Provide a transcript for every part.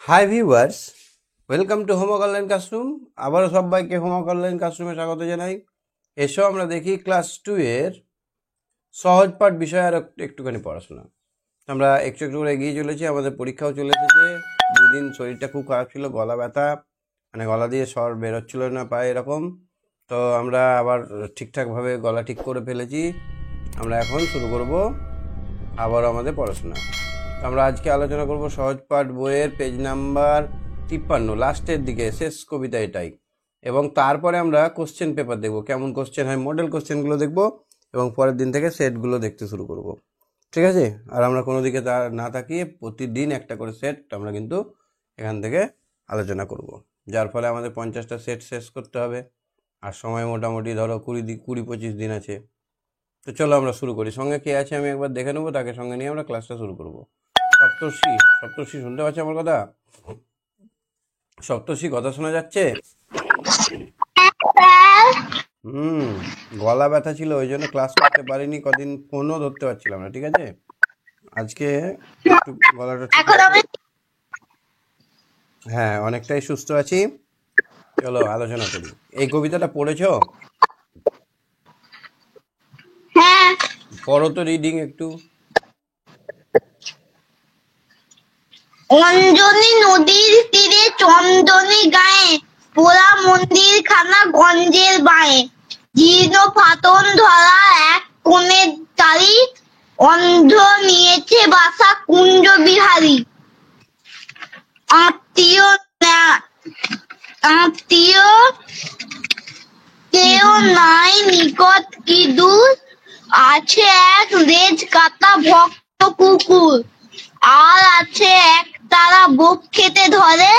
Hi viewers, welcome to homework online classroom. আবারও সবাইকে homework online ক্লাসরুমে স্বাগত জানাই। এসো আমরা দেখি ক্লাস 2 এর সহজ পাঠ বিষয়ে আর একটুখানি পড়াশোনা। আমরা একটু একটু করে এগিয়ে চলেছি, আমাদের পরীক্ষাও চলে এসেছে। দুদিন শরীরটা খুব খারাপ ছিল, গলা ব্যথা, মানে গলা দিয়ে স্বর বেরোচ্ছিল না পায় এরকম। তো আমরা আবার ঠিকঠাকভাবে গলা ঠিক করে ফেলেছি। আমরা এখন শুরু করব আবার আমাদের পড়াশোনা। আমরা আজকে আলোচনা করব সহজ পাঠ বইয়ের পেজ নাম্বার 53, লাস্টের দিকে শেষ কবিতা এটাই। এবং তারপরে আমরা কোশ্চেন পেপার দেখব, কেমন কোশ্চেন হয়, মডেল কোশ্চেনগুলো দেখব এবং পরের দিন থেকে সেটগুলো দেখতে শুরু করব। ঠিক আছে? আর আমরা কোনো দিকে না তাকিয়ে প্রতিদিন একটা করে সেট আমরা কিন্তু এখান থেকে আলোচনা করব, যার ফলে আমাদের 50টা সেট শেষ করতে হবে। আর সময় মোটামুটি ধরো 20-25 দিন আছে। তো চলো আমরা শুরু করি। সঙ্গে কে আছে আমি একবার দেখে নেবো, তাকে সঙ্গে নিয়ে আমরা ক্লাসটা শুরু করব। সপ্তর্ষি শুনতে পাচ্ছে আমার কথা? সপ্তর্ষি, কথা শোনা যাচ্ছে? গলা ব্যথা ছিল, ওই জন্য ক্লাস করতে পারিনি কদিন, ফোনও ধরতে পারছিলাম না। ঠিক আছে, আজকে একটু গলাটা ঠিক আছে। হ্যাঁ, অনেকটাই সুস্থ আছি। চলো আলোচনা করি। এই কবিতাটা পড়েছো? পড়ো তো, রিডিং একটু। অঞ্জনী নদীর তীরে চন্দনী গায়ে, পোড়া মন্দির খানা গঞ্জের বাঁয়ে, জীর্ণ ফাটন ধরা এক কোণের তারি, অন্ধ নিয়েছে বাসা কুঞ্জ বিহারী। আত্মীয় কেউ নাই নিকট কি দূর, আছে এক লেজ কাটা ভক্ত কুকুর, আর আছে এক তারা বুক খেতে ধরে,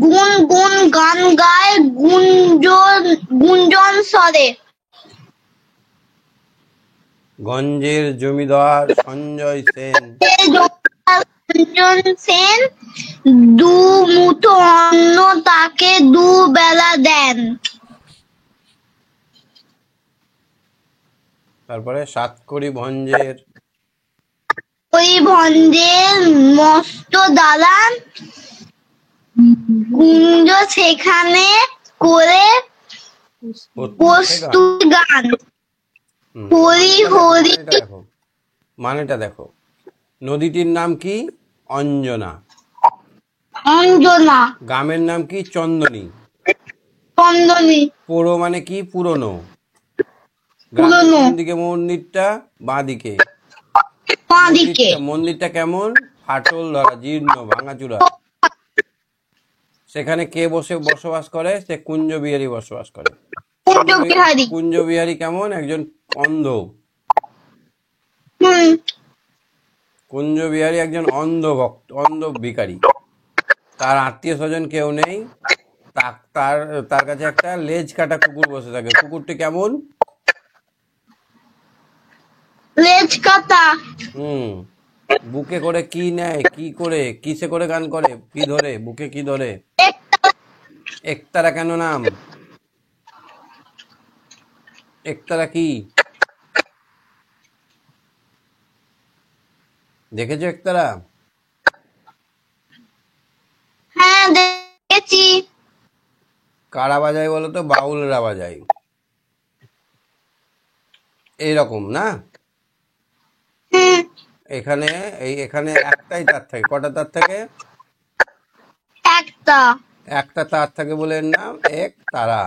গুন গুন গান গায় গুঞ্জন স্বরে। গঞ্জের জমিদার সঞ্জয় সেন দু মুঠো অন্ন তাকে দু বেলা দেন। তারপরে সাতকড়ি ভঞ্জের মস্ত দালান, কুঞ্জ সেখানে করে প্রস্তুত গান। হরি হরি। মানেটা দেখো, নদীটির নাম কি? অঞ্জনা। গ্রামের নাম কি? চন্দনী। পোড়ো মানে কি? পুরনো। গ্রামের দিকে মন্দিরটা? বাঁ দিকে। মন্দিরটা কেমন? ফাটল ধরা, জীর্ণ, ভাঙাচুরা। সেখানে কে বসবাস করে? সে কুঞ্জ বিহারী বসবাস করে। কুঞ্জ বিহারী কেমন? একজন অন্ধ। কুঞ্জ বিহারী একজন অন্ধ ভক্ত, অন্ধ ভিখারি। তার আত্মীয় স্বজন কেউ নেই। তার কাছে একটা লেজ কাটা কুকুর বসে থাকে। কুকুরটি কেমন? লেজ কাটা। বুকে করে কি নেয়? কি করে? কিসে করে গান করে? কি ধরে? বুকে কি ধরে? একতারা কেন নাম? একতারা কি? দেখেছো একতারা? হ্যাঁ, দেখেছি। কারা বাজায় বলো তো? বাউলরা বাজায়। এইরকম না? এখানে একটাই তার থাকে। কটা তার থাকে? একটা তার থাকে বলে এর নাম এক তারা।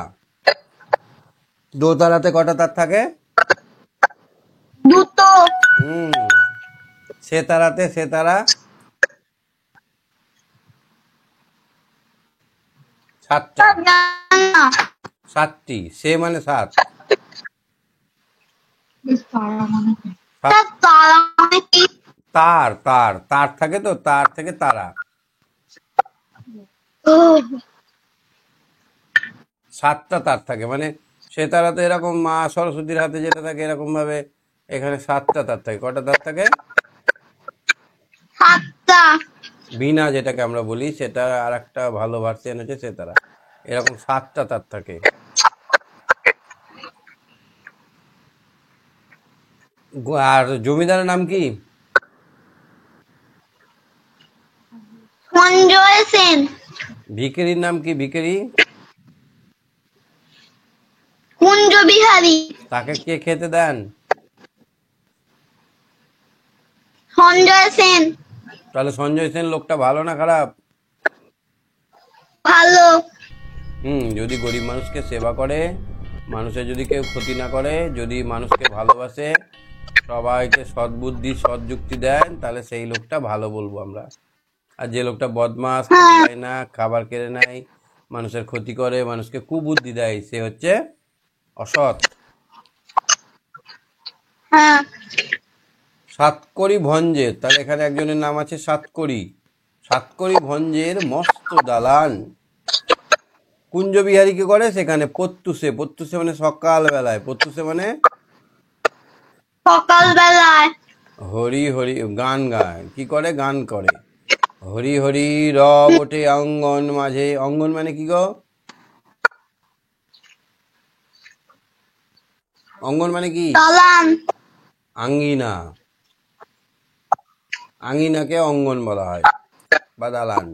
দোতারাতে কটা তার থাকে? দুটো। সেতারাতে সেতারা? সাতটি। সে মানে সাত। তার তার তার থাকে, তো তার থেকে তারা। সাতটা তার থাকে, মানে সে তারা তো এরকম মা সরস্বতীর হাতে যেটা থাকে এরকম ভাবে এখানে সাতটা তার থাকে। কটা তার থাকে? বীণা যেটাকে আমরা বলি, সেটা আর একটা ভালো ভার্সন হচ্ছে সেতারা। এরকম সাতটা তার থাকে। আর জমিদারের নাম কি? সঞ্জয় সেন। ভিখারির নাম কি? ভিখারি কুঞ্জ বিহারী। তাকে কে খেতে দেন? সঞ্জয় সেন। তাহলে সঞ্জয় সেন লোকটা ভালো না খারাপ? ভালো। যদি গরিব মানুষকে সেবা করে, মানুষের যদি কেউ ক্ষতি না করে, যদি মানুষকে ভালোবাসে, সবাইকে সদ্বুদ্ধি সৎযুক্তি দেন, তাহলে সেই লোকটা ভালো বলবো আমরা। আর যে লোকটা বদমাস, খেতে দেয় না, খাবার কেড়ে নেয়, মানুষের ক্ষতি করে, মানুষকে কুবুদ্ধি দেয়, সে হচ্ছে অসৎ। হ্যাঁ। সাতকড়ি ভঞ্জের, তাহলে এখানে একজনের নাম আছে সাতকড়ি। সাতকড়ি ভঞ্জের মস্ত দালান, কুঞ্জ বিহারী কি করে? সেখানে প্রত্যুষে, প্রত্যুষে মানে সকাল বেলায়, প্রত্যুষে মানে সকাল বেলায় হরি হরি গান গায়। কি করে? গান করে। হরি হরি র বটে অঙ্গন মাঝে। অঙ্গন মানে কি গো? অঙ্গন মানে কি? দালান। আঙ্গিনা। আঙ্গিনাকে অঙ্গন বলা হয় বা দালান।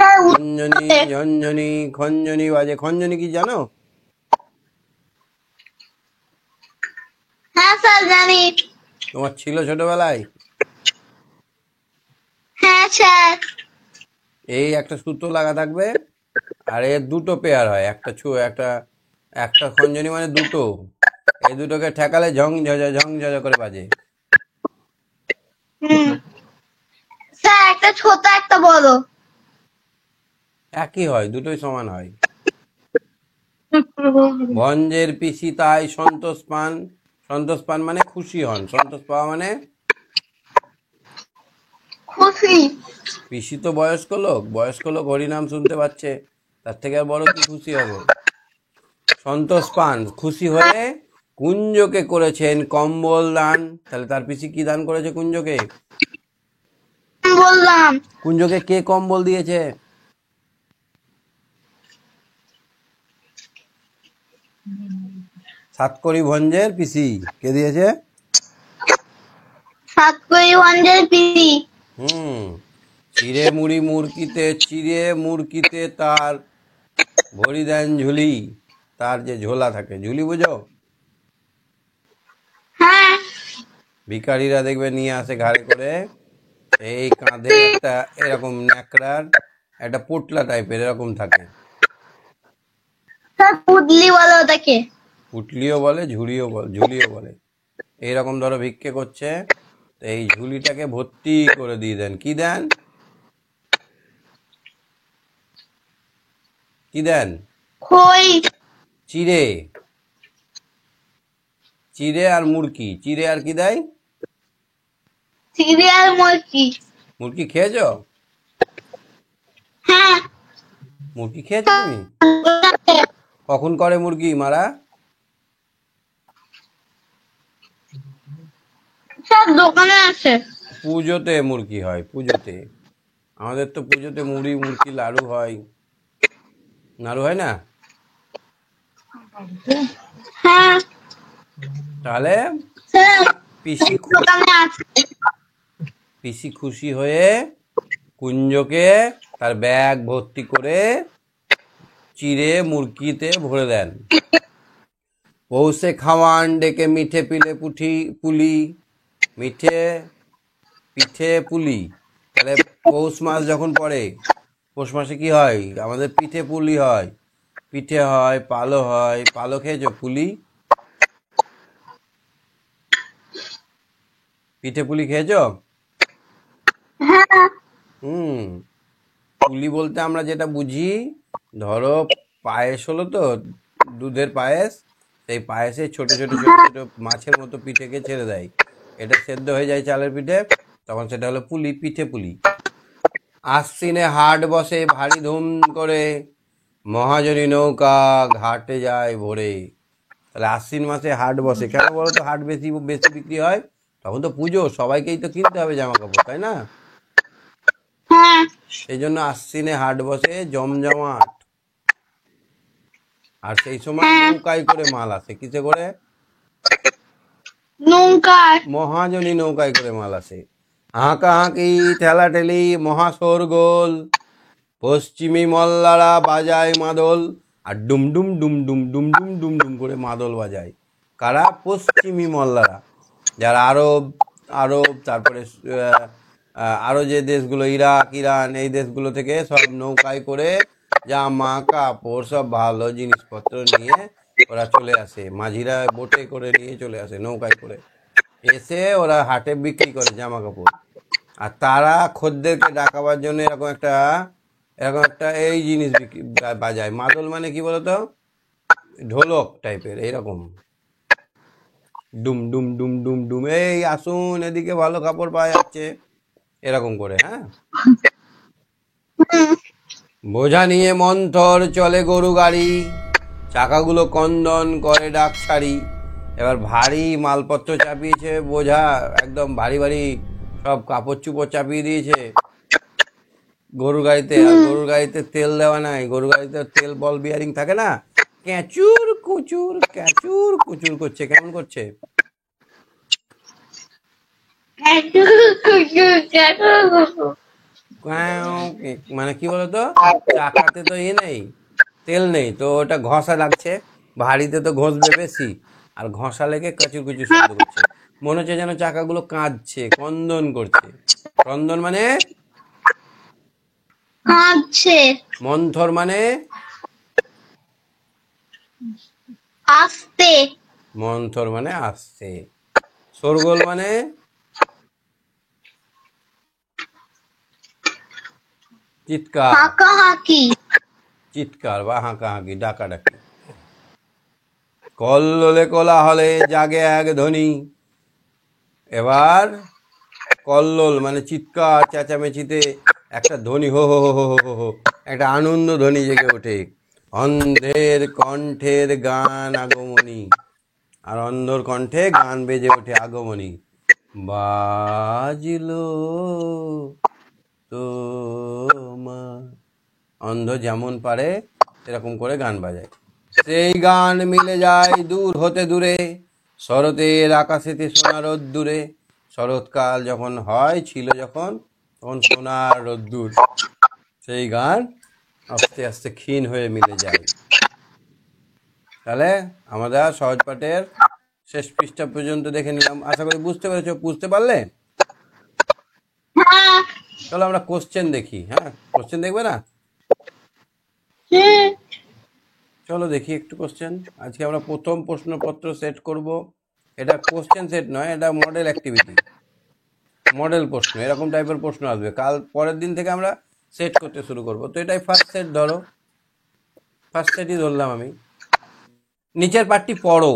স্যার খঞ্জনি ঝঞ্ঝনি খঞ্জনি বাজে। খঞ্জনি কি জানো? হ্যাঁ স্যার জানি। তোমার ছিল ছোটবেলায়? হ্যাঁ স্যার। এই একটা সুতো লাগা থাকবে, আর এর দুটো পেয়ার হয়, একটা একটা একটা খঞ্জনি মানে দুটো। এই দুটোকে ঠেকালে ঝং ঝঝা করে বাজে। স্যার একটা ছোট একটা বড়। একই হয়, দুটোই সমান হয়। ভঞ্জের পিসি তাই সন্তোষ পান। সন্তোষ পান মানে খুশি হন, সন্তোষ পাওয়া মানে খুশি। পিসি তো বয়স্ক লোক, বয়স্ক লোক হরিনাম শুনতে পাচ্ছে, তার থেকে আর বড় কি খুশি হবে? সন্তোষ পান খুশি হয়ে কুঞ্জকে করেছেন কম্বল দান। তাহলে তার পিসি কি দান করেছে কুঞ্জকে? বললাম। কুঞ্জকে কে কম্বল দিয়েছে? সাতকড়ি ভঞ্জের পিসি কে দিয়েছে? সাতকড়ি ভঞ্জের পিসি। চিড়ে মুড়ি মুরকিতে, চিড়ে মুরকিতে তার ভরি দেন ঝুলি। তার যে ঝোলা থাকে, ঝুলি বুঝো? হ্যাঁ। ভিখারিরা দেখবে নিয়ে আসে ঘাড়ে করে, এই কাঁধে একটা এরকম ন্যাকড়ার একটা পোটলা টাইপের এরকম থাকে। স্যার পুডলি বলে ওটাকে। পুটলিও বলে, ঝুলিও বলে। এইরকম ধরো ভিক্ষে করছে, তো এই ঝুলিটাকে ভর্তি করে দিয়ে দেন। কি দেন? কি দেন? খই। চিড়ে। চিড়ে আর মুরকি। চিড়ে আর কি দেয়? সিরিয়াল মুরগি। মুরকি খেয়েছো? হ্যাঁ। মুরকি খেয়েছো তুমি? কখন করে মুরগি মারা? স্যার দোকানে আছে। পুজোতে মুরগি হয়, পুজোতে। আমাদের তো পুজোতে মুড়ি মুরকি লাড়ু হয়, নাড়ু হয় না? হ্যাঁ। তাহলে স্যার পিসি দোকানে আছে। পিসি খুশি হয়ে কুঞ্জকে তার ব্যাগ ভর্তি করে চিড়ে মুরকিতে ভরে দেন। পৌষে খাওয়ান ডেকে মিঠে পিলে পুলি। মিঠে পিঠে পুলি। তাহলে পৌষ মাস যখন পড়ে, পৌষ মাসে কি হয়? আমাদের পিঠে পুলি হয়, পিঠে হয়, পালো হয়। পালো খেয়েছো? পুলি, পিঠে পুলি খেয়েছো? হ্যাঁ। পুলি বলতে আমরা যেটা বুঝি, ধরো পায়েস হলো তো, দুধের পায়েস, সেই পায়েসে ছোট ছোট ছোট ছোট মাছের মতো পিঠেকে ছেড়ে দেয়, এটা সেদ্ধ হয়ে যায় চালের পিঠে, তখন সেটা হলো পুলি, পিঠে পুলি। আশ্বিনে হাট বসে ভারী ধুম করে, মহাজনী নৌকা ঘাটে যায় ভোরে। তাহলে আশ্বিন মাসে হাট বসে, কেন বলো তো হাট বেশি বেশি বিক্রি হয়? তখন তো পুজো, সবাইকেই তো কিনতে হবে জামা কাপড়, তাই না? হ্যাঁ। সেই জন্য আশ্বিনে হাট বসে জমজমাট। আর সেই সময় নৌকায় করে মাল আসে। কিসে করে? নৌকায়। মহাজনী নৌকায় করে মাল আসে। হাঁকা হাঁকি ঠেলা ঠেলি মহা শোরগোল, পশ্চিমী মল্লারা বাজায় মাদল, আর ডুম ডুম ডুম ডুম ডুম ডুম ডুম ডুম করে মাদল বাজায়। কারা? পশ্চিমী মল্লারা, যারা আরব তারপরে আরো যে দেশগুলো, ইরাক, ইরান, এই দেশগুলো থেকে সব নৌকায় করে জামা কাপড় সব ভালো জিনিসপত্র নিয়ে ওরা চলে আসে। মাঝিরা বোটে করে নিয়ে চলে আসে, নৌকায় করে এসে ওরা হাটে বিক্রি করে জামা কাপড়। আর তারা খদ্দেরকে ডাকাবার জন্য এরকম একটা এই জিনিস বাজায়। মাদল মানে কি বলতো? ঢোলক টাইপের, এইরকম ডুম ডুম ডুম ডুম ডুম, এই আসুন এদিকে ভালো কাপড় পাওয়া যাচ্ছে, এরকম করে। হ্যাঁ, বোঝা নিয়ে মন্থর চলে গরু গাড়ি, চাকাগুলো কন্দন করে ডাক সারি। এবার ভারী মালপত্র চাপিয়েছে, বোঝা একদম ভারী ভারী সব কাপড় চুপড় চাপিয়ে দিয়েছে গরুর গাড়িতে। আর গরুর গাড়িতে তেল দেওয়া নাই, গরুর গাড়িতে তেল বল বিয়ারিং থাকে না, ক্যাচুর কুচুর ক্যাচুর কুচুর করছে। কেমন করছে? ক্যাও, মানে কি বলতো, চাকাতে তো নেই, তেল নেই, তো ওটা ঘষা লাগছে, ভারীতে তো ঘষবে বেশি, আর ঘষা লেগে কচুর কুচুর শব্দ করছে। মনে হচ্ছে যেন চাকাগুলো কাঁদছে, ক্রন্দন করছে। ক্রন্দন মানে কাঁদছে। মন্থর মানে আস্তে। মন্থর মানে আসছে। শোরগোল মানে চিৎকার, হাঁকাহাঁকি। চিৎকার বা হাঁকাহাঁকি, ডাকাডাকি। কল্লোলে কোলাহলে জাগে এক ধ্বনি। এবার কল্লোল মানে চিৎকার চেঁচামেচিতে একটা ধ্বনি, হো হো হো হো হো হো, একটা আনন্দ ধ্বনি জেগে ওঠে। অন্ধের কণ্ঠের গান আগমনী, আর অন্ধর কণ্ঠে গান বেজে ওঠে আগমনী। বাজিলো তোমার, অন্ধ যেমন পারে এরকম করে গান বাজায়। সেই গান মিলে যায় দূর হতে দূরে, শরতের আকাশেতে সোনার রোদ্দুরে। শরৎকাল যখন হয়, ছিল যখন, তখন সোনার রোদ্দুর, সেই গান আস্তে আস্তে ক্ষীণ হয়ে মিলে যায়। তাহলে আমরা সহজ পাঠের শেষ পৃষ্ঠা পর্যন্ত দেখে নিলাম। আশা করি বুঝতে পেরেছো। বুঝতে পারলে? হ্যাঁ। চলো আমরা কোশ্চেন দেখি। হ্যাঁ, কোশ্চেন দেখবে না? হুম। চলো দেখি একটু কোশ্চেন। আজকে আমরা প্রথম প্রশ্নপত্র সেট করব। এটা কোশ্চেন সেট নয়, এটা মডেল অ্যাক্টিভিটি, মডেল প্রশ্ন, এরকম টাইপের প্রশ্ন আসবে। কাল পরের দিন থেকে আমরা সেট করতে শুরু করব। তো এটাই ফার্স্ট সেট, ধরো ফার্স্ট সেটই ধরলাম আমি। নিচের পার্টটি পড়ো,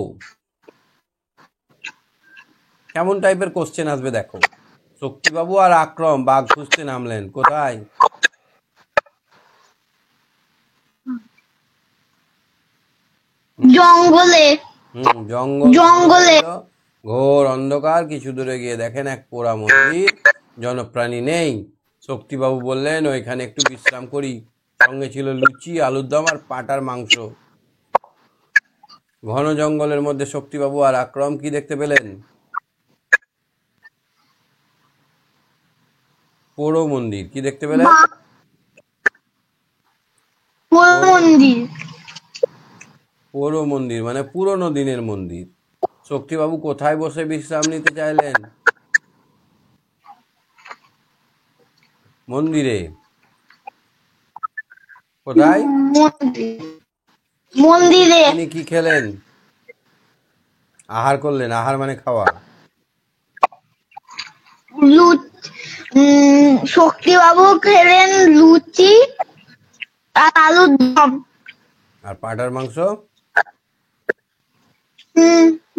কেমন টাইপের কোশ্চেন আসবে দেখো। শক্তিবাবু আর আক্রম বাঘ খুঁজতে নামলেন, কোথায়? জঙ্গলে। জঙ্গলে। ঘোর অন্ধকার, কিছু দূরে গিয়ে দেখেন এক পোড়া মন্দির, জনপ্রাণী নেই। শক্তিবাবু বললেন ওইখানে একটু বিশ্রাম করি। সঙ্গে ছিল লুচি, আলুর দম আর পাঁটার মাংস। ঘন জঙ্গলের মধ্যে শক্তিবাবু আর আক্রম কি দেখতে পেলেন? পোড়ো মন্দির। কি দেখতে পেলেন? মন্দির। পোড়ো মন্দির মানে পুরনো দিনের মন্দির। শক্তিবাবু কোথায় বসে বিশ্রাম নিতে চাইলেন? মন্দিরে। কোথায়? মন্দিরে। তিনি কি খেলেন? আহার করলেন। আহার মানে খাওয়া। শক্তিবাবু খেলেন লুচি আর আলুর দম। আর পাঁঠার মাংস?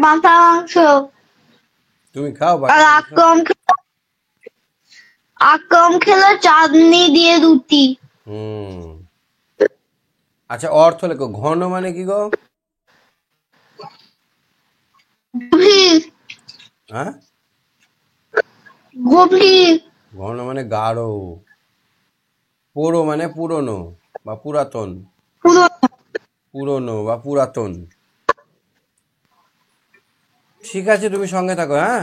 মাথা মাংস। তুমি খাও? আর আক্রম খেলো চাটনি দিয়ে রুটি। আচ্ছা, অর্থ লেখো। ঘন মানে কি গো? গভীর। হ্যাঁ, গভীর। ঘন মানে গাঢ়। পোড়ো মানে পুরনো বা পুরাতন। পুরনো বা পুরাতন। ঠিক আছে, তুমি সঙ্গে থাকো। হ্যাঁ,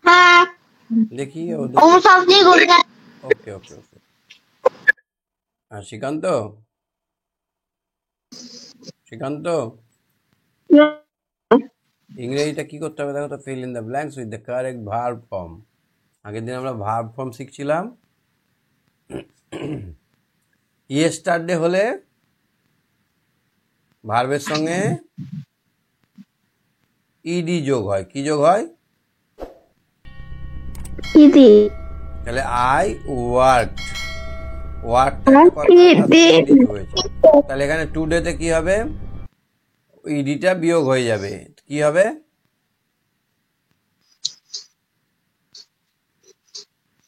হ্যাঁ। দেখি। ওম শান্তি। ওকে ওকে ওকে। আর শ্রীকান্ত, শ্রীকান্ত, ইংরেজিটা কি করতে হবে দেখো তো? Fill in the blanks with the correct verb form. আগের দিন আমরা ভার্ব ফর্ম শিখছিলাম। ইয়েস্টারডে হলে ভার্বের সঙ্গে ইডি যোগ হয়। কি যোগ হয়? ইদি তাহলে আই ওয়ার্ক, তাহলে এখানে টুডেতে কি হবে? ইডিটা বিয়োগ হয়ে যাবে। কি হবে?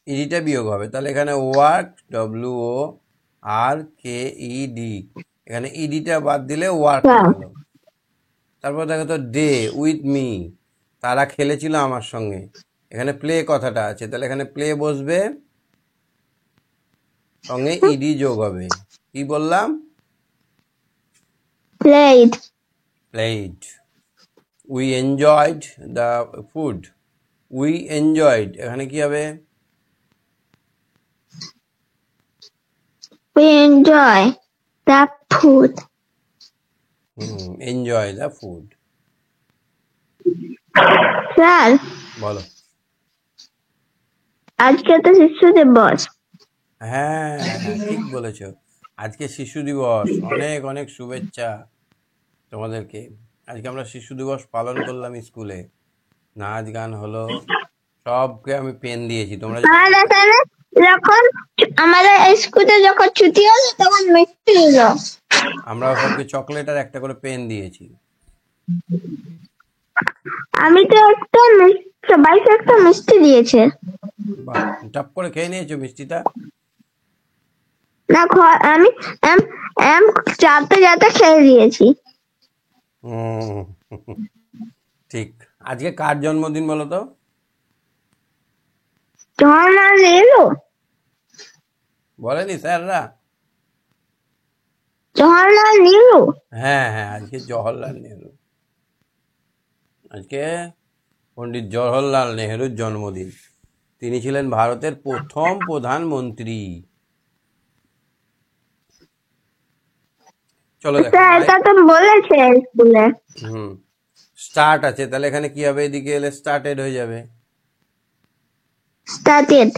ইডিটা বিয়োগ হবে। তাহলে এখানে ওয়ার্ক, WORKED, এখানে ইডিটা বাদ দিলে ওয়ার্ক হয়ে গেল। তারপর দেখো তো ডে উইথ মি, তারা খেলেছিল আমার সঙ্গে। এখানে প্লে কথাটা আছে, তাহলে এখানে প্লে বসবে, সঙ্গে ইডি যোগ হবে। কি বললাম? Played played. We enjoyed the food, we enjoyed, এখানে কি হবে? we enjoy the food. Enjoy the food. Sir বলো। আজকে তো শিশু দিবস। হ্যাঁ ঠিক বলেছো, আজকে শিশু দিবস। অনেক অনেক শুভেচ্ছা তোমাদেরকে। আজকে আমরা শিশু দিবস পালন করলাম স্কুলে, নাচ গান হলো, সবকে আমি পেন দিয়েছি। তোমরা আর এখানে যখন আমাদের স্কুলে যখন ছুটি হলো তখন মিষ্টি দিল। আমরা সবকে চকলেট আর একটা করে পেন দিয়েছি। আমি তো একটা সবাইকে একটা মিষ্টি দিয়েছে। বাহ, টপ করে খেয়ে নিয়েছো মিষ্টিটা? না আমি যাতে যাতে খেয়ে দিয়েছি। ঠিক। আজকে কার জন্মদিন বলো তো? জওয়াহরলাল নেহরু। বলেনি স্যাররা? জওয়াহরলাল নেহরু। হ্যাঁ হ্যাঁ, আজকে জওহরলাল নেহরু, আজকে পণ্ডিত জওহরলাল নেহরুর জন্মদিন। তিনি ছিলেন ভারতের প্রথম প্রধানমন্ত্রী। চলো দেখো, এটা তো বলেছে স্কুলে। স্টার্ট আছে, তাহলে এখানে কি হবে? এদিকে এলে স্টার্টেড হয়ে যাবে। স্টার্টেড।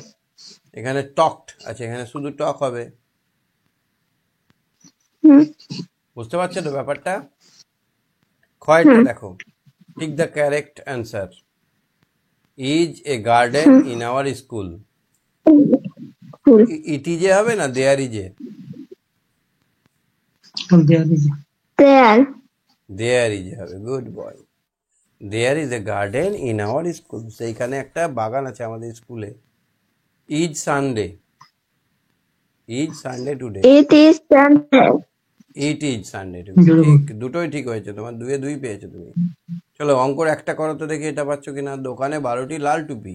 এখানে টকড আছে, এখানে শুধু টক হবে। বুঝতে পারছো তো ব্যাপারটা? ক্ষয়টা দেখো, ঠিক the correct answer. Is a garden in our school. It ইজে হবে না, দেয়ার ইজে? দেয়ার ইজে হবে। Good boy. There is a garden in our school. সেইখানে একটা বাগান আছে আমাদের স্কুলে। Is Sunday, is Sunday today. It is Sunday. It is Sunday today. ঠিক, দুটোই ঠিক হয়েছে তোমার, 2-এ 2 পেয়েছো তুমি। চলো অঙ্কর একটা করো তো দেখি, এটা পাচ্ছ কিনা। দোকানে 12টি লাল টুপি,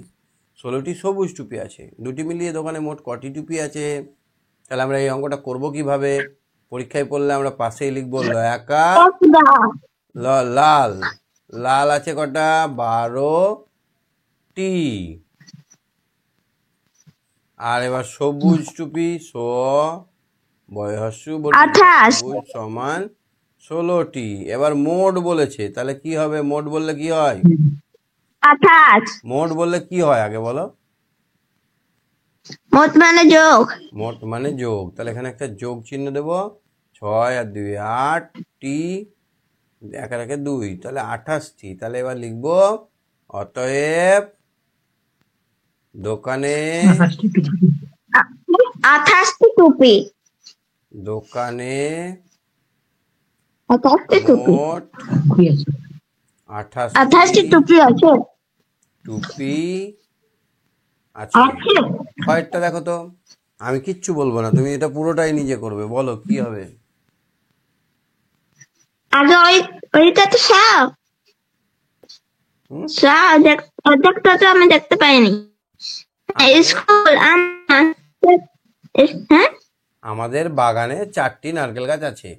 16টি সবুজ টুপি আছে, দুটি মিলিয়ে দোকানে মোট কটি টুপি আছে? তাহলে আমরা এই অঙ্কটা করব কিভাবে? পরীক্ষায় পড়লে আমরা পাশেই লিখবো একা লাল। লাল আছে কটা? 12টি। আর এবার সবুজ টুপি, সবুজ সমান 16টি। এবার মোট বলেছে, তাহলে কি হবে? মোট বললে কি হয়? 28। মোট বললে কি হয় আগে বলো? মোট মানে যোগ। মোট মানে যোগ। তাহলে এখানে একটা যোগ চিহ্ন দেবো। 6 আর 2 8টি, 1 আর 1 2, তাহলে 28টি। তাহলে এবার লিখবো অতএব দোকানে 28টি টুপি। দোকানে 28টি টুপি। মোট 28টি টুপি আছে। টুপি আছে। কয়েকটা দেখো তো, আমি কিচ্ছু বলবো না, তুমি এটা পুরোটাই নিজে করবে। বলো কি হবে? আগে ওইটা তো সাপ। অর্ধেকটা তো আমি দেখতে পাইনি। স্কুল হ্যাঁ, আমাদের বাগানে 4টি নারকেল গাছ আছে।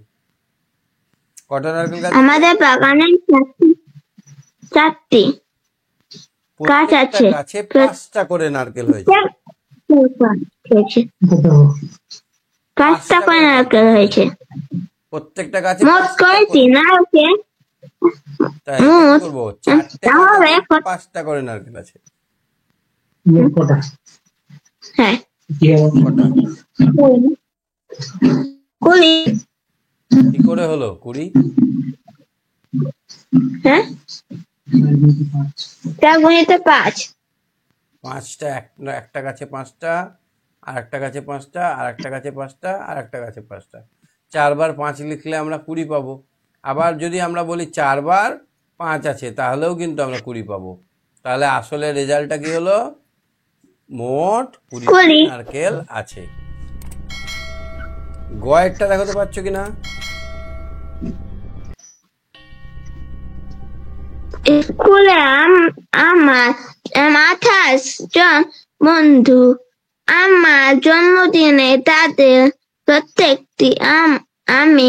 কটা নারকেল গাছ? আমাদের বাগানে 4টি গাছ আছে। গাছে 5টা করে নারকেল হয়েছে। 5টা করে করে নারকেল হয়েছে। প্রত্যেকটা গাছে মোট 5টা কয়টি করে। নারকেল? তাই এটা কি করবো, 4টে তাহলে গাছে 5টা করে নারকেল আছে। হ্যাঁ, কটা? 20। কি করে হলো 20? হ্যাঁ, 4 গুণিত 5। 5টা, একটা গাছে 5টা, আর একটা গাছে 5টা, আর একটা গাছে 5টা, আর একটা গাছে 5টা। 4 বার 5 লিখলে আমরা 20 পাবো। আবার যদি আমরা বলি 4 বার 5 আছে, তাহলেও কিন্তু আমরা 20 পাবো। তাহলে আসলে রেজাল্টটা কি হলো, মোট 20টি নারকেল আছে। গয়েরটা দেখাতে পারছো কিনা? স্কুলে আমার 28 জন বন্ধু। আমার জন্মদিনে তাদের প্রত্যেকটি আমি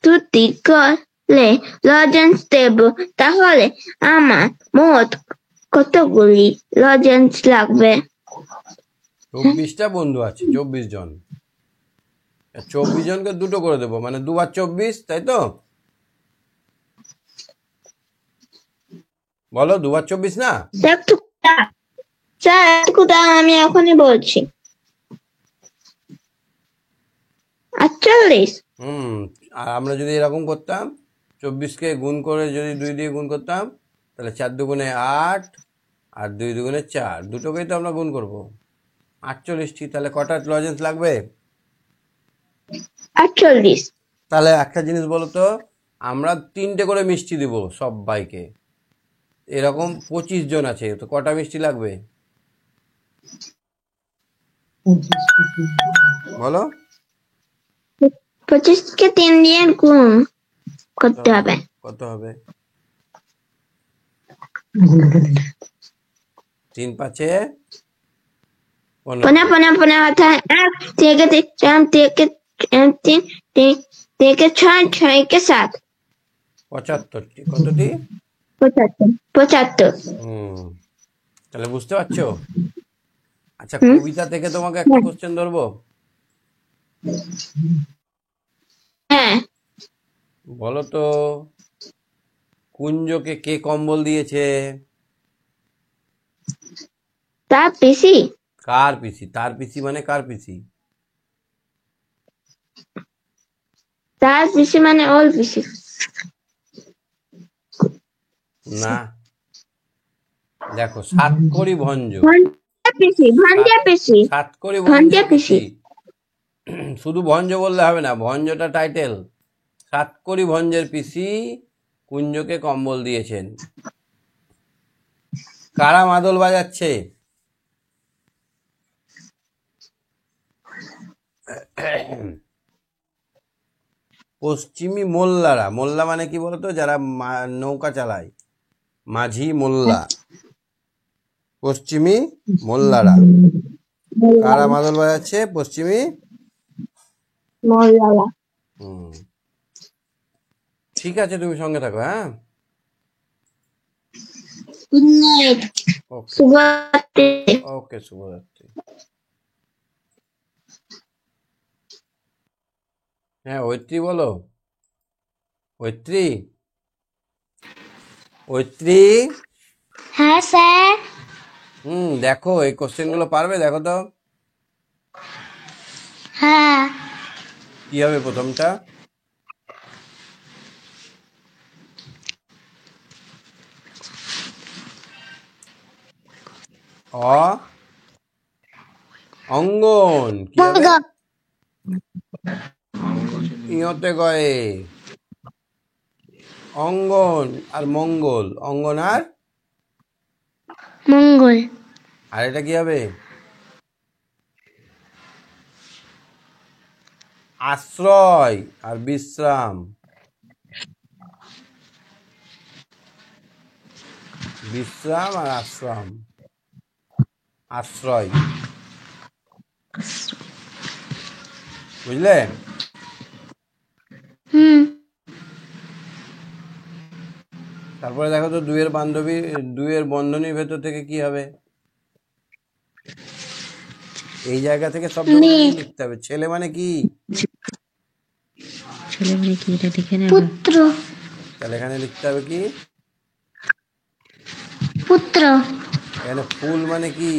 দুটি করে লজেন্স দেব। তাহলে আমার মোট কতগুলি লজেন্স লাগবে? 24টা বন্ধু আছে, 24 জন। 24 জনকে দুটো করে দেবো, মানে 2 বার 24, তাই তো? বলো, 2 বার 24 না? স্যার, আমি এখনই বলছি। 48। আর আমরা যদি এরকম করতাম, 24কে গুণ করে যদি 2 দিয়ে গুণ করতাম, তাহলে 4 দুগুণে 8, আর 2 দুগুণে 4, দুটোকেই তো আমরা গুণ করবো। 48টি। তাহলে কটা লজেন্স লাগবে? 48। তাহলে একটা জিনিস বলো তো, আমরা 3টে করে মিষ্টি দিব সবাইকে। এরকম 25 জন আছে, তো কটা মিষ্টি লাগবে বলো? 25কে 3 দিয়ে গুণ করতে হবে। কত হবে? 3 5 15। 15 অর্থাৎ 1 থেকে 3 থেকে 6 6 7। 75টি। কতটি? 75। তাহলে বুঝতে পারছো? আচ্ছা, কবিতা থেকে তোমাকে একটা কোশ্চেন ধরবো। হ্যাঁ, বলো তো, কুঞ্জকে কে কম্বল দিয়েছে? তার পিসি। কার পিসি? তার পিসি মানে কার পিসি? তার পিসি মানে ওর পিসি। না, দেখো, সাতকড়ি ভঞ্জ। ভাঞ্জা পিসি। সাতকড়ি ভাঞ্জা ভঞ্জের পিসি। পিসি। শুধু ভঞ্জ বললে হবে না, ভঞ্জটা টাইটেল। সাতকড়ি ভঞ্জের পিসি কুঞ্জকে কম্বল দিয়েছেন। কারা মাদল বাজাচ্ছে? পশ্চিমী মোল্লারা। মোল্লা মানে কি বলতো? যারা নৌকা চালায়, মাঝি মোল্লা। পশ্চিমী মোল্লারা। কারা মাদল বাজাচ্ছে? পশ্চিমী মোল্লারা। ঠিক আছে, তুমি সঙ্গে থাকো। হ্যাঁ, গুড নাইট। শুভরাত্রি। ওকে, শুভরাত্রি। হ্যাঁ, ঐত্রী বলো। ঐত্রী, ঐত্রী। হ্যাঁ স্যার। দেখো, এই কোশ্চেনগুলো পারবে? দেখো তো হ্যাঁ। কি হবে প্রথমটা। অ অঙ্গন কি হবে? ইয়তে গয়ে অঙ্গন আর মঙ্গল। অঙ্গন আর মঙ্গল। আর এটা কি হবে? আশ্রয় আর বিশ্রাম। বিশ্রাম আর আশ্রম। আশ্রয়, বুঝলে? তারপরে দেখো তো, দুইয়ের বন্ধনীর ভেতর থেকে কি হবে? এই জায়গা থেকে শব্দগুলো মেয়ে। লিখতে হবে। ছেলে মানে কি? ছেলে মানে কি এটা দেখে নেব। পুত্র। তাহলে এখানে লিখতে হবে কি? পুত্র। এখানে ফুল মানে কি?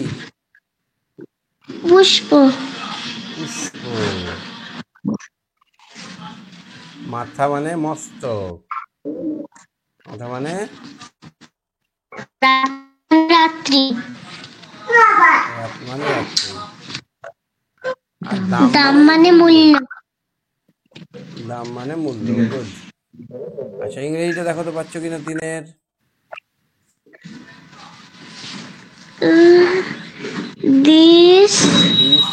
পুষ্প। পুষ্প। মাথা মানে মস্তক। মাথা মানে রাত্রি। রাত মানে রাত্রি। আর দাম দাম মানে মানে মূল্য। মূল্য। দাম মানে মূল্য। গুড। আচ্ছা, ইংরেজিটা দেখো তো পাচ্ছ কিনা 3-এর। This this is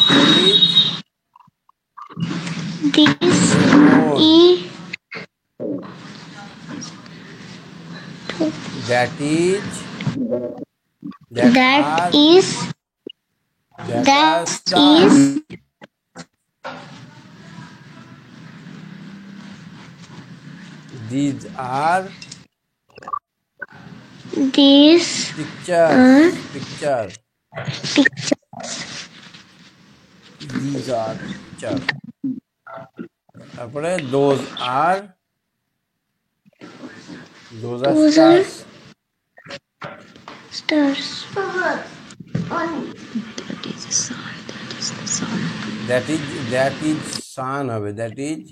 this a phone. ই that is that that are is that are that stars. Is these are this pictures. Are picture. Picture. These are picture. তারপরে those are Those are stars. stars. That is sun হবে। That is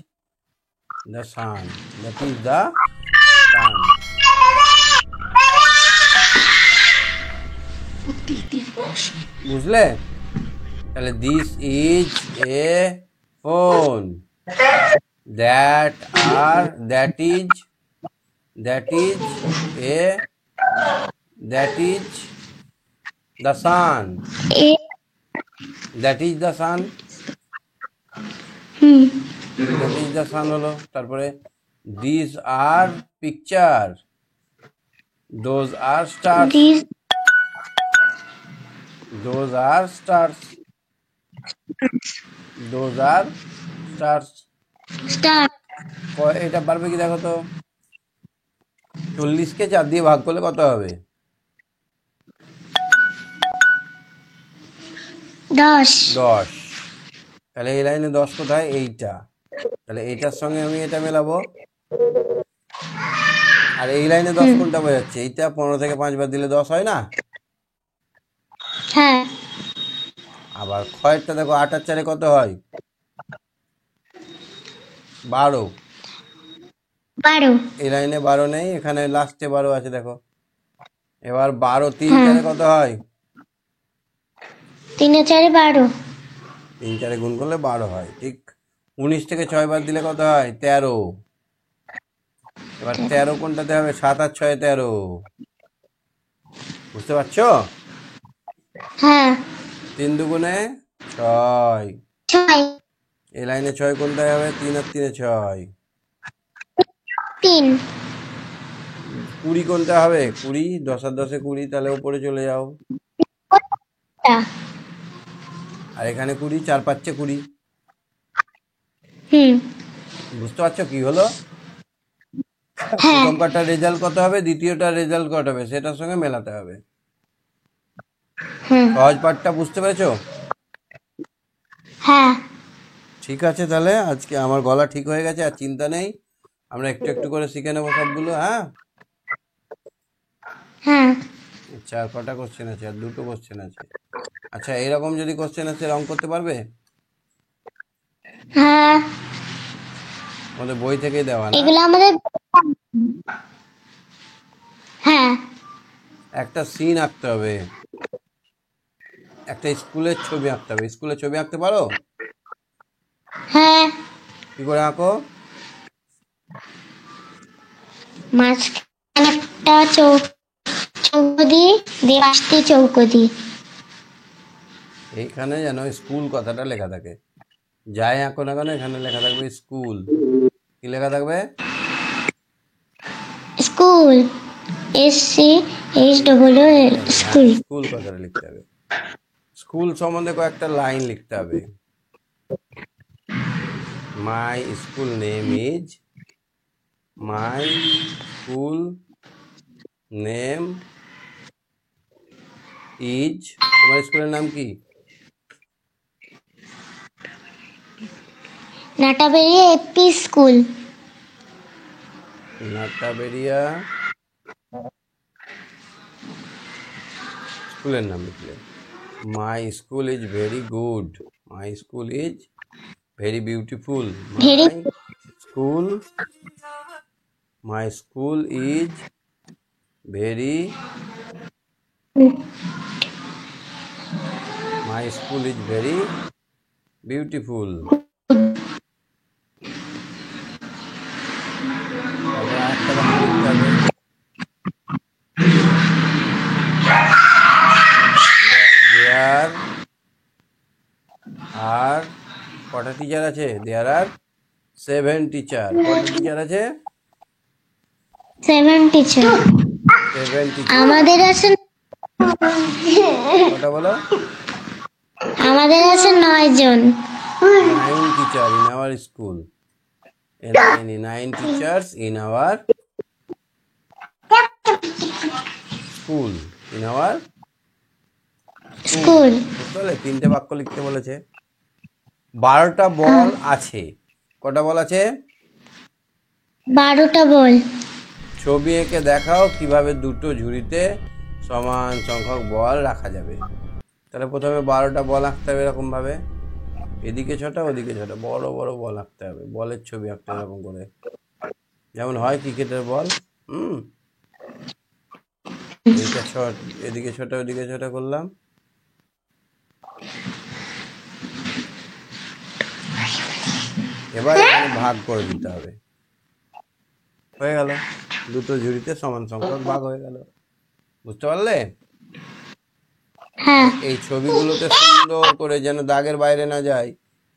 the sun. That is the sun. বুঝলে? তাহলে this is a phone. That are that is a that is the sun. A that is the sun. hmm. That is the sun হলো। তারপরে this are picture. Those are stars. These those are stars. Those are stars. stars. এটা পারবে কি দেখো তো? 40কে 4 দিয়ে ভাগ করলে কত হবে? 10. 10। তাহলে এই লাইনে 10 কোথায়? এইটা। তাহলে এইটার সঙ্গে আমি এটা মেলাবো। আর এই লাইনে 10 কোনটা বোঝাচ্ছে? এইটা 15 থেকে 5 বার দিলে 10 হয় না? হ্যাঁ। আবার ক্ষয়েরটা দেখো, 8 আর 4 কত হয়? 12। 12. এই লাইনে 12 নেই, এখানে লাস্টে 12 আছে দেখো। এবার 12 3 হ্যাঁ। 4 কত হয়? 3 এ 4 12. 3 4 গুণ করলে 12 হয়। ঠিক। 19 থেকে 6 বার দিলে কত হয়? 13। এবার 13 কোনটাতে হবে? 7 আর 6 13। বুঝতে পারছো? হ্যাঁ। 3 দুগুণে 6। 6 এই লাইনে 6 কোনটায় হবে? 3 আর 3 6। 3 20 কোনটা হবে? 20। 10 আর 10 20। তাহলে উপরে চলে যাও। টা। আর এখানে 20, 4 5 20। হুম। বুঝতে পারছো কি হলো? হ্যাঁ। প্রথম কাটার রেজাল্ট কত হবে, দ্বিতীয়টার রেজাল্ট কত হবে, সেটার সঙ্গে মেলাতে হবে। হুম। সহজ পাঠটা বুঝতে পেরেছো? হ্যাঁ। ঠিক আছে, তাহলে আজকে আমার গলা ঠিক হয়ে গেছে, আর চিন্তা নেই। আমরা একটু একটু করে শিখে নেবো সবগুলো। হ্যাঁ। হ্যাঁ। 4-5টা কোশ্চেন আছে, আর 2টো কোশ্চেন আছে। আচ্ছা, এরকম যদি কোশ্চেন আছে, রং করতে পারবে? হ্যাঁ। আমাদের বই থেকেই দেওয়া না? এগুলো আমাদের হ্যাঁ। একটা সিন আঁকতে হবে। একটা স্কুলের ছবি আঁকতে হবে। স্কুলের ছবি আঁকতে পারো? হ্যাঁ। কি করে আঁকো? মাঝখানে একটা চৌকো দিয়ে পাশে চৌকো দিয়ে। এইখানে যেন স্কুল কথাটা লেখা থাকে। যাই আঁকো না কেন, এখানে লেখা থাকবে স্কুল। কি লেখা থাকবে? স্কুল। SCHOOL school. স্কুল কথাটা লিখতে হবে। স্কুল সম্বন্ধে কয়েকটা লাইন লিখতে হবে। My school name is. My school name is. তোমার স্কুলের নাম কি? নাটাবেরিয়া এপি স্কুল। নাটাবেরিয়া স্কুলের নাম লিখলে। My school is very good, my school is very beautiful, very school my school is very my school is very beautiful. তারপর আরেকটা বাক্য লিখতে হবে। দেয়ার আর কটা টিচার আছে? দেয়ার আর 7 টিচার। কটা টিচার আছে? 7 টিচার। 7 টিচার। আমাদের আছে কটা বলো? আমাদের আছে 9 জন। 9 teacher in our school. 9 teachers in our school. In our school. বুঝতে পারলে? 3টে বাক্য লিখতে বলেছে। 12টা বল আছে। কটা বল আছে? 12টা বল। ছবি এঁকে দেখাও কিভাবে দুটো ঝুড়িতে সমান সংখ্যক বল রাখা যাবে। তাহলে প্রথমে 12টা বল আঁকতে হবে এরকম ভাবে, এদিকে 6টা ওদিকে 6টা, বড় বড় বল আঁকতে হবে, বলের ছবি আঁকতে হবে এরকম করে, যেমন হয় ক্রিকেটের বল। এইটা 6, এদিকে 6টা ওদিকে 6টা করলাম। এবার এখানে ভাগ করে দিতে হবে। হয়ে গেল, দুটো ঝুড়িতে সমান সংখ্যক ভাগ হয়ে গেল। বুঝতে পারলে? হ্যাঁ। এই ছবিগুলোতে সুন্দর করে যেন দাগের বাইরে না যায়,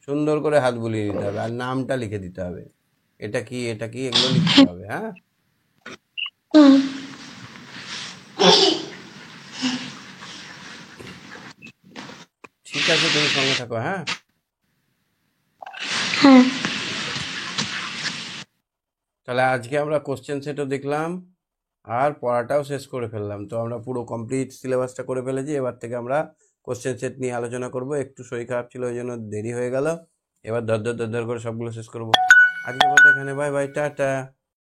সুন্দর করে হাত বুলিয়ে দিতে হবে আর নামটা লিখে দিতে হবে। এটা কি এটা কি এগুলো লিখতে হবে। হ্যাঁ, ঠিক আছে, তুমি সঙ্গে থাকো। হ্যাঁ, হ্যাঁ। তাহলে আজকে আমরা কোশ্চেন সেটও দেখলাম আর পড়াটাও শেষ করে ফেললাম। তো আমরা পুরো কমপ্লিট সিলেবাসটা করে ফেলেছি। এবার থেকে আমরা কোশ্চেন সেট নিয়ে আলোচনা করব। একটু শরীর খারাপ ছিল, ওই জন্য দেরি হয়ে গেল। এবার ধর ধর ধর ধর করে সবগুলো শেষ করবো। আজকের মতো এখানে, বাই বাই, টাটা।